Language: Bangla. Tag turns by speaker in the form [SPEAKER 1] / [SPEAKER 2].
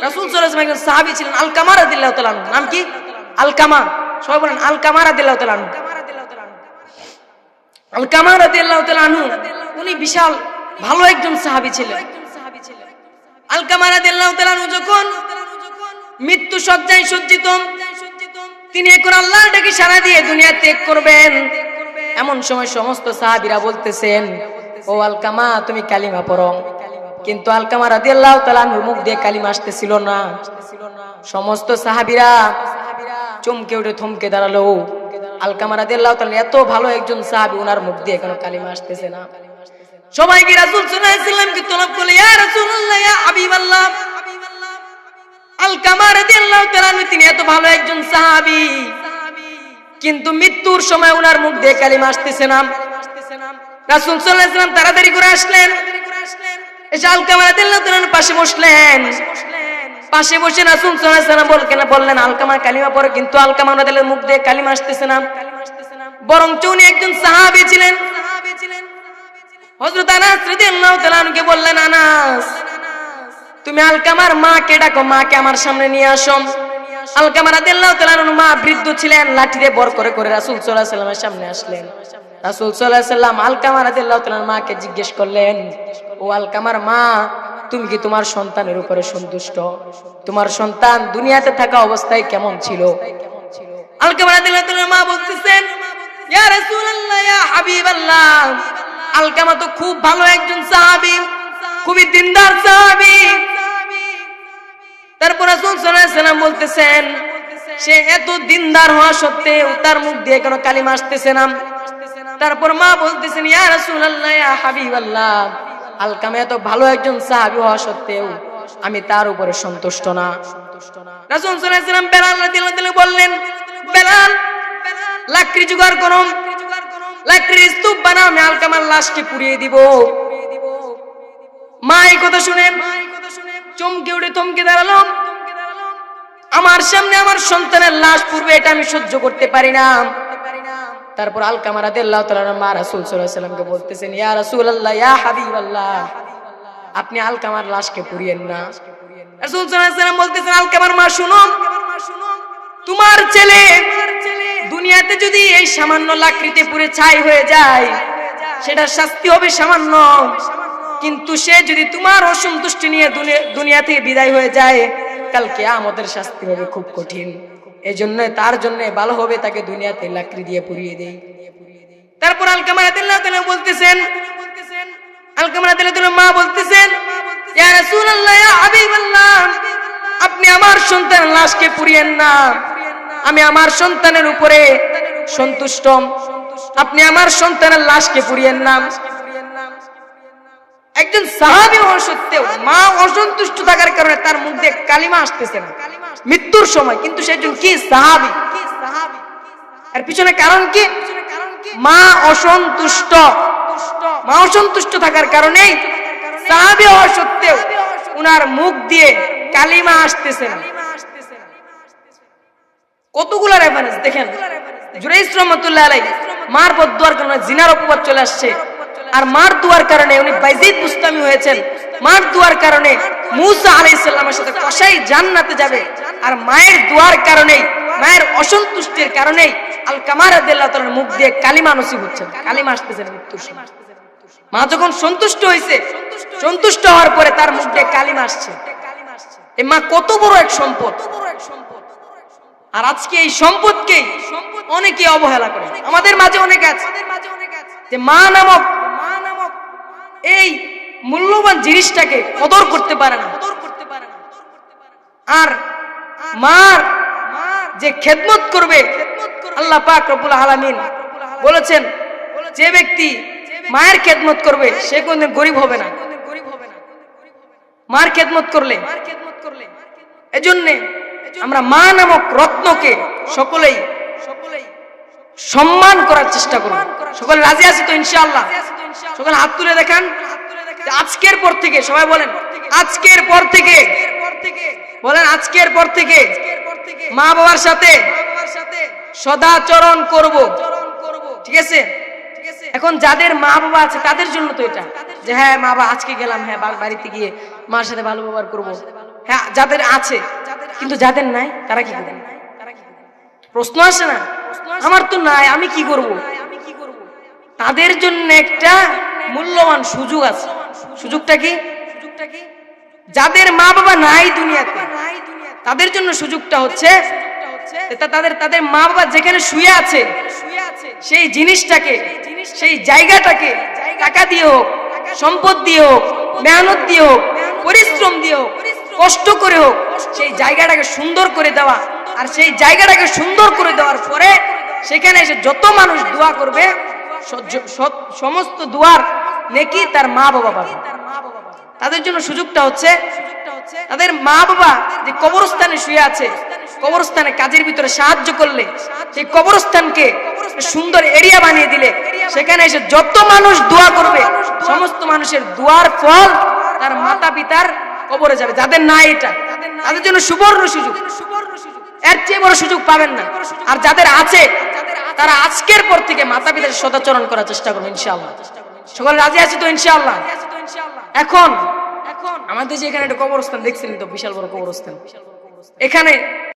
[SPEAKER 1] রাসূল সাল্লাল্লাহু আলাইহি ওয়াসাল্লাম একজন সাহাবী ছিলেন আলকামা রাদিয়াল্লাহু তাআলা আনহু। নাম কি? আলকামা। সবাই বলেন আলকামা রাদিয়াল্লাহু তাআলা আনহু। আলকামা রাদিয়াল্লাহু তাআলা আনহু উনি বিশাল ভালো একজন সাহাবী ছিলেন। আলকামা রাদিয়াল্লাহু তাআলা আনহু যখন মৃত্যু শয্যায় সজ্জিত, তিনি এখন আল্লাহর ডাকে সাড়া দিয়ে দুনিয়া ত্যাগ করবেন। এমন সময় সমস্ত সাহাবীরা বলতেছেন, ও আলকামা তুমি কালিমা পড়ো। কিন্তু আলকামা রাদিয়াল্লাহু তাআলা আনহুর মুখ দিয়ে কালিমা আসতেছিল না। সমস্ত সাহাবীরা চমকে উঠে থমকে দাঁড়ালো। আলকামা রাদিয়াল্লাহু তাআলা এত ভালো একজন সাহাবী, ওনার মুখ দিয়ে কোনো কালিমা আসতেছে না। সবাই কি রাসূল সাল্লাল্লাহু আলাইহি ওয়াসাল্লামকে তলব করলে, ইয়া রাসূলুল্লাহ, ইয়া হাবিবাল্লাহ, আলকামা রাদিয়াল্লাহু তাআলা আনহু তিনি এত ভালো একজন সাহাবী, কিন্তু মৃত্যুর সময় ওনার মুখ দিয়ে কালিমা আসতেছে না। রাসূল সাল্লাল্লাহু আলাইহি ওয়াসাল্লাম তাড়াতাড়ি করে আসলেন, এসে আলকামা রাদিয়াল্লাহু তাআলা আনহুর পাশে বসলেন। পাশে বসে রাসূল সাল্লাল্লাহু আলাইহি ওয়াসাল্লাম বললেন আলকামা কালিমা পড়ো, কিন্তু আলকামা রাদিয়াল্লাহু মুখ দিয়ে কালিমা আসতেছে না। বরঞ্চ উনি একজন সাহাবী ছিলেন। হযরত আনাস রাদিয়াল্লাহু তাআলা আনহুকে বললেন, আনাস তুমি আলকামার মাকে ডাকো, মাকে আমার সামনে নিয়ে আসো। আলকামা রাদিয়াল্লাহু তাআলা আনহুর মা বৃদ্ধ ছিলেন, লাঠি দিয়ে বর করে করে রাসূল সাল্লাল্লাহু আলাইহি ওয়াসাল্লামের সামনে আসলেন। রাসূল সাল্লাল্লাহু আলাইহি ওয়াসাল্লাম আলকামা রাদিয়াল্লাহু তাআলার মাকে জিজ্ঞেস করলেন, ও আলকামার মা, তুমি কি তোমার সন্তানের উপরে সন্তুষ্ট? তোমার সন্তান দুনিয়াতে থাকা অবস্থায় কেমন ছিল? আলকামা রাদিয়াল্লাহু তাআলার মা বলতেছেন, ইয়া রাসূলুল্লাহ, ইয়া হাবিবাল্লাহ, আলকামা তো খুব ভালো একজন সাহাবী, খুবই দিনদার সাহাবী। তারপর রাসূল সাল্লাল্লাহু আলাইহি ওয়াসাল্লাম বলতেছেন, সে এত দিনদার হওয়া সত্ত্বেও তার মুখ দিয়ে কোনো কালিমা আসতেছে না। তারপর মা বলতেছেন, ইয়া রাসূলুল্লাহ, ইয়া হাবিবাল্লাহ, আলকামা এত ভালো একজন সাহাবী হওয়া সত্ত্বেও আমি তার উপরে সন্তুষ্ট না। রাসূল সাল্লাল্লাহু আলাইহি ওয়াসাল্লাম বেলাল রাদিয়াল্লাহু তাআলা বললেন, বেলাল লাকড়ি জোগাড় করো, লাকড়ির স্তূপ বানাও, আমি আলকামার লাশকে পুড়িয়ে দিব। মা এই কথা শুনে চমকে উঠে থমকে দাঁড়ালো। আমার সামনে আমার সন্তানের লাশ পুড়বে, এটা আমি সহ্য করতে পারি না। তারপর আলকামা রাদিয়াল্লাহু তাআলা মা রাসূল সাল্লাল্লাহু আলাইহি ওয়াসাল্লামকে বলতেছেন, ইয়া রাসূলুল্লাহ, ইয়া হাবিবাল্লাহ, আপনি আলকামার লাশকে পুড়িয়েন না। রাসূল সাল্লাল্লাহু আলাইহি ওয়াসাল্লাম বলতেছেন, আলকামার মা শুনো, তোমার ছেলে দুনিয়াতে যদি এই সামান্য লাকড়িতে পুড়ে ছাই হয়ে যায়, সেটা শাস্তি হবে সামান্য, কিন্তু সে যদি তোমার অসন্তুষ্টি নিয়ে দুনিয়া থেকে বিদায় হয়ে যায়, কাল কিয়ামতের শাস্তি হবে খুব কঠিন। এজন্য তার জন্য ভালো হবে তাকে দুনিয়াতে লাকড়ি দিয়ে পুড়িয়ে দেই। তারপর আলকামা রাদিয়াল্লাহু তাআলা বলতেছেন, আলকামা রাদিয়াল্লাহু তাআলা মা বলতেছেন, ইয়া রাসূলুল্লাহ, ইয়া হাবিবাল্লাহ, আপনি আমার সন্তানের লাশকে পুড়িয়েন না, আমি আমার সন্তানের উপরে সন্তুষ্ট, আপনি আমার সন্তানের লাশকে পুড়িয়েন না। একজন সাহাবী হওয়া সত্ত্বেও মা অসন্তুষ্ট থাকার কারণে তার মুখ দিয়ে কালিমা আসতেছে না মৃত্যুর সময়, কিন্তু সে একজন কি সাহাবী। এর পিছনে কারণ কি? মা অসন্তুষ্ট। মা অসন্তুষ্ট থাকার কারণে সাহাবী হওয়া সত্ত্বেও উনার মুখ দিয়ে কালিমা আসতেছে না। কতগুলো রেফারেন্স দেখেন। জুরাইজ রাহমাতুল্লাহ আলাইহি মার বদদুয়ার কারণে জিনার অপবাদ চলে আসছে, আর মার দুয়ার কারণে উনি বাইজিদ বুস্তামি হয়েছেন। মার দুয়ার কারণে মূসা আলাইহিস সালামের সাথে কসাই জান্নাতে যাবে, আর মায়ের দুয়ার কারণে, মায়ের অসন্তুষ্টির কারণে আলকামা রাদিয়াল্লাহু তাআলার মুখ দিয়ে কালিমা নসিব হচ্ছে, কালিমা আসতেছে মৃত্যুর সময়। মা যখন সন্তুষ্ট হয়েছে, সন্তুষ্ট হওয়ার পরে তার মুখ দিয়ে কালিমা আসছে। এই মা কত বড় এক সম্পদ, আর আজকে এই সম্পদকে অনেকে অবহেলা করে। আমাদের মাঝে অনেক আছে যে মা নামক এই মূল্যবান জিনিসটাকে কদর করতে পারে না। আর মার যে খেদমত করবে, আল্লাহ পাক রব্বুল আলামিন বলেছেন, যে ব্যক্তি মায়ের খেদমত করবে সে কোনদিন গরিব হবে না। মার খেদমত করলে, এজন্য আমরা মা নামক রত্নকে সকলেই সম্মান করার চেষ্টা করব। সকলে রাজি আছি তো ইনশাআল্লাহ? সকলে হাত তুলে দেখান। আজকের পর থেকে সবাই বলেন, আজকের পর থেকে বলেন, আজকের পর থেকে মা বাবার সাথে সদাচরণ করব। ঠিক আছে? এখন যাদের মা বাবা আছে তাদের জন্য তো এটা, যে হ্যাঁ মা বাবা আজকে গেলাম, হ্যাঁ বাড়িতে গিয়ে মার সাথে ভালো ব্যবহার করবো। হ্যাঁ যাদের আছে, কিন্তু যাদের নাই তারা কি করবে? প্রশ্ন আসে না, আমার তো নাই, আমি কি করব? তাদের জন্য একটা মূল্যবান সুযোগ আছে। সুযোগটা কি? যাদের মা বাবা নাই দুনিয়াতে, তাদের জন্য সুযোগটা হচ্ছে তাদের মা বাবা যেখানে শুয়ে আছে সেই জিনিসটাকে, সেই জায়গাটাকে টাকা দিয়ে হোক, সম্পদ দিয়ে হোক, মেহনত দিয়ে হোক, পরিশ্রম দিয়ে হোক, কষ্ট করে হোক, সেই জায়গাটাকে সুন্দর করে দেওয়া। আর সেই জায়গাটাকে সুন্দর করে দেওয়ার পরে সেখানে এসে যত মানুষ দোয়া করবে সমস্ত দোয়ার নেকি তার মা বাবা পাবে। তাদের জন্য সুযোগটা হচ্ছে তাদের মা বাবা যে কবরস্থানে শুয়ে আছে, কবরস্থানে কাজের ভিতরে সাহায্য করলে, সেই কবরস্থানকে সুন্দর এরিয়া বানিয়ে দিলে সেখানে এসে যত মানুষ দোয়া করবে সমস্ত মানুষের দোয়ার ফল তার মাতা পিতার কবরে যাবে। যাদের নাই এটা, তাদের জন্য সুবর্ণ সুযোগ, এর চেয়ে বড় সুযোগ পাবেন না। আর যাদের আছে তারা আজকের পর থেকে মাতা পিতার সদাচরণ করার চেষ্টা করবে ইনশাআল্লাহ। সকলে রাজি আছে তো ইনশাআল্লাহ? এখন আমাদের যে এখানে একটা কবরস্থান দেখছিলেন তো, বিশাল বড় কবরস্থান, এখানে